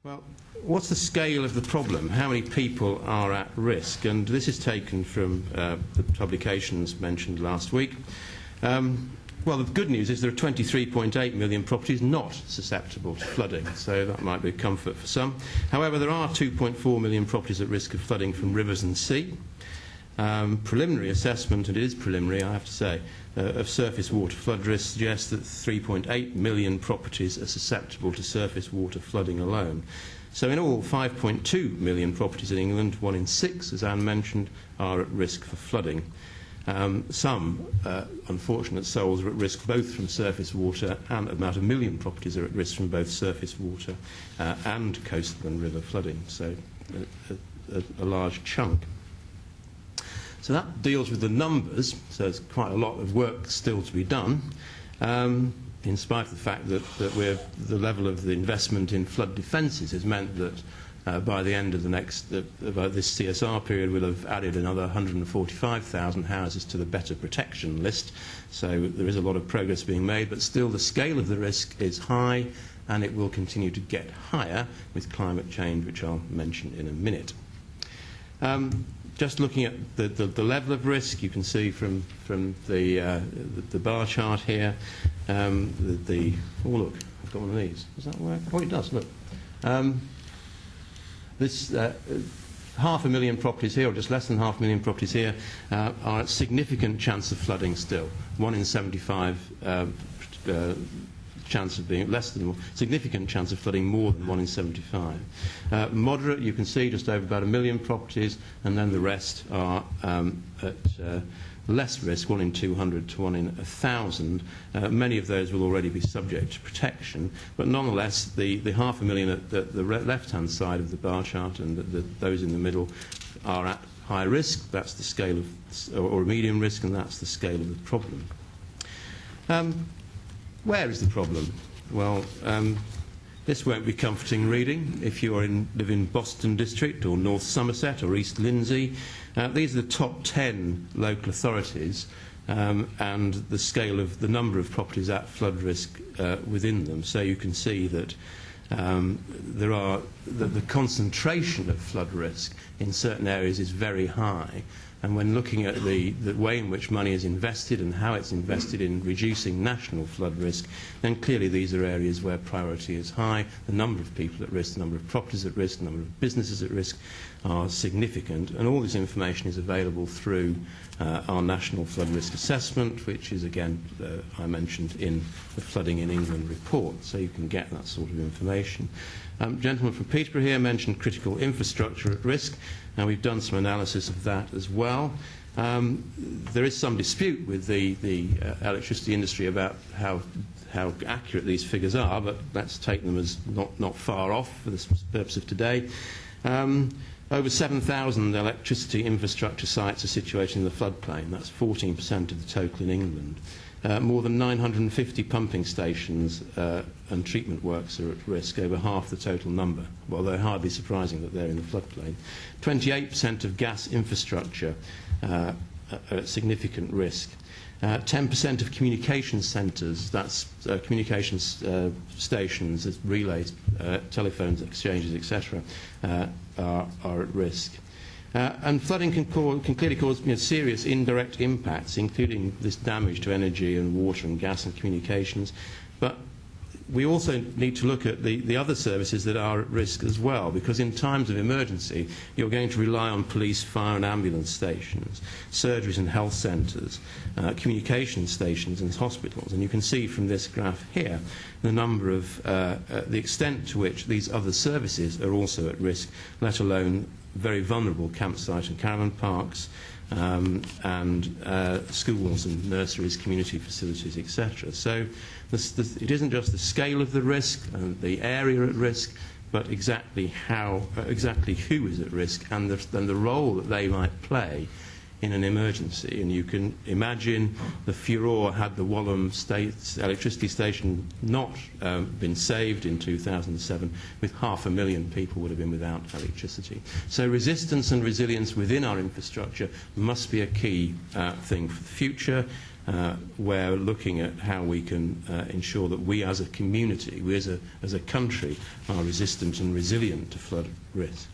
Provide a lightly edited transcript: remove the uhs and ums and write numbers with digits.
Well, what's the scale of the problem? How many people are at risk? And this is taken from the publications mentioned last week. Well, the good news is there are 23.8 million properties not susceptible to flooding, so that might be a comfort for some. However, there are 2.4 million properties at risk of flooding from rivers and sea. Preliminary assessment, and it is preliminary, I have to say, of surface water flood risk suggests that 3.8 million properties are susceptible to surface water flooding alone. So in all, 5.2 million properties in England, 1 in 6, as Anne mentioned, are at risk for flooding. Some unfortunate souls are at risk both from surface water, and about 1 million properties are at risk from both surface water and coastal and river flooding, so a large chunk. So that deals with the numbers, so there's quite a lot of work still to be done, in spite of the fact that the level of the investment in flood defences has meant that by the end of this CSR period we'll have added another 145,000 houses to the better protection list. So there is a lot of progress being made, but still the scale of the risk is high, and it will continue to get higher with climate change, which I'll mention in a minute. Just looking at the level of risk, you can see from the bar chart here. Oh look, I've got one of these. Does that work? Oh, it does. Look, this 500,000 properties here, or just less than 500,000 properties here, are at significant chance of flooding still. 1 in 75. Chance of being less than significant chance of flooding, more than 1 in 75. Moderate, you can see, just over about 1 million properties, and then the rest are at less risk, 1 in 200 to 1 in 1,000. Many of those will already be subject to protection, but nonetheless, the 500,000 at the left-hand side of the bar chart and those in the middle are at high risk. That's the scale of, or medium risk, and that's the scale of the problem. Where is the problem? Well, this won't be comforting reading. If you live in Boston District or North Somerset or East Lindsey, these are the top 10 local authorities and the scale of the number of properties at flood risk within them. So you can see that the concentration of flood risk in certain areas is very high. And when looking at the way in which money is invested and how it's invested in reducing national flood risk, then clearly these are areas where priority is high. The number of people at risk, the number of properties at risk, the number of businesses at risk are significant. And all this information is available through our National Flood Risk Assessment, which is, again, I mentioned in the Flooding in England report. So you can get that sort of information. Gentleman from Peterborough here mentioned critical infrastructure at risk. Now, we've done some analysis of that as well. There is some dispute with the electricity industry about how accurate these figures are, but let's take them as not far off for the purpose of today. Over 7,000 electricity infrastructure sites are situated in the floodplain. That's 14% of the total in England. More than 950 pumping stations and treatment works are at risk, over half the total number. Well, they're hardly surprising that they're in the floodplain. 28% of gas infrastructure are at significant risk. 10% of communications centres, that's communications stations, relays, telephones, exchanges, etc., are at risk. And flooding can clearly cause serious indirect impacts, including this damage to energy and water and gas and communications. But we also need to look at the other services that are at risk as well, because in times of emergency, you're going to rely on police, fire and ambulance stations, surgeries and health centres, communication stations and hospitals. And you can see from this graph here the number of, the extent to which these other services are also at risk, let alone very vulnerable campsite and caravan parks, and schools and nurseries, community facilities, etc. So it isn't just the scale of the risk and the area at risk, but exactly who is at risk and the role that they might play in an emergency. And you can imagine the furore had the Walham electricity station not been saved in 2007, with 500,000 people would have been without electricity. So resistance and resilience within our infrastructure must be a key thing for the future, we're looking at how we can ensure that we as a community, we as a country, are resistant and resilient to flood risk.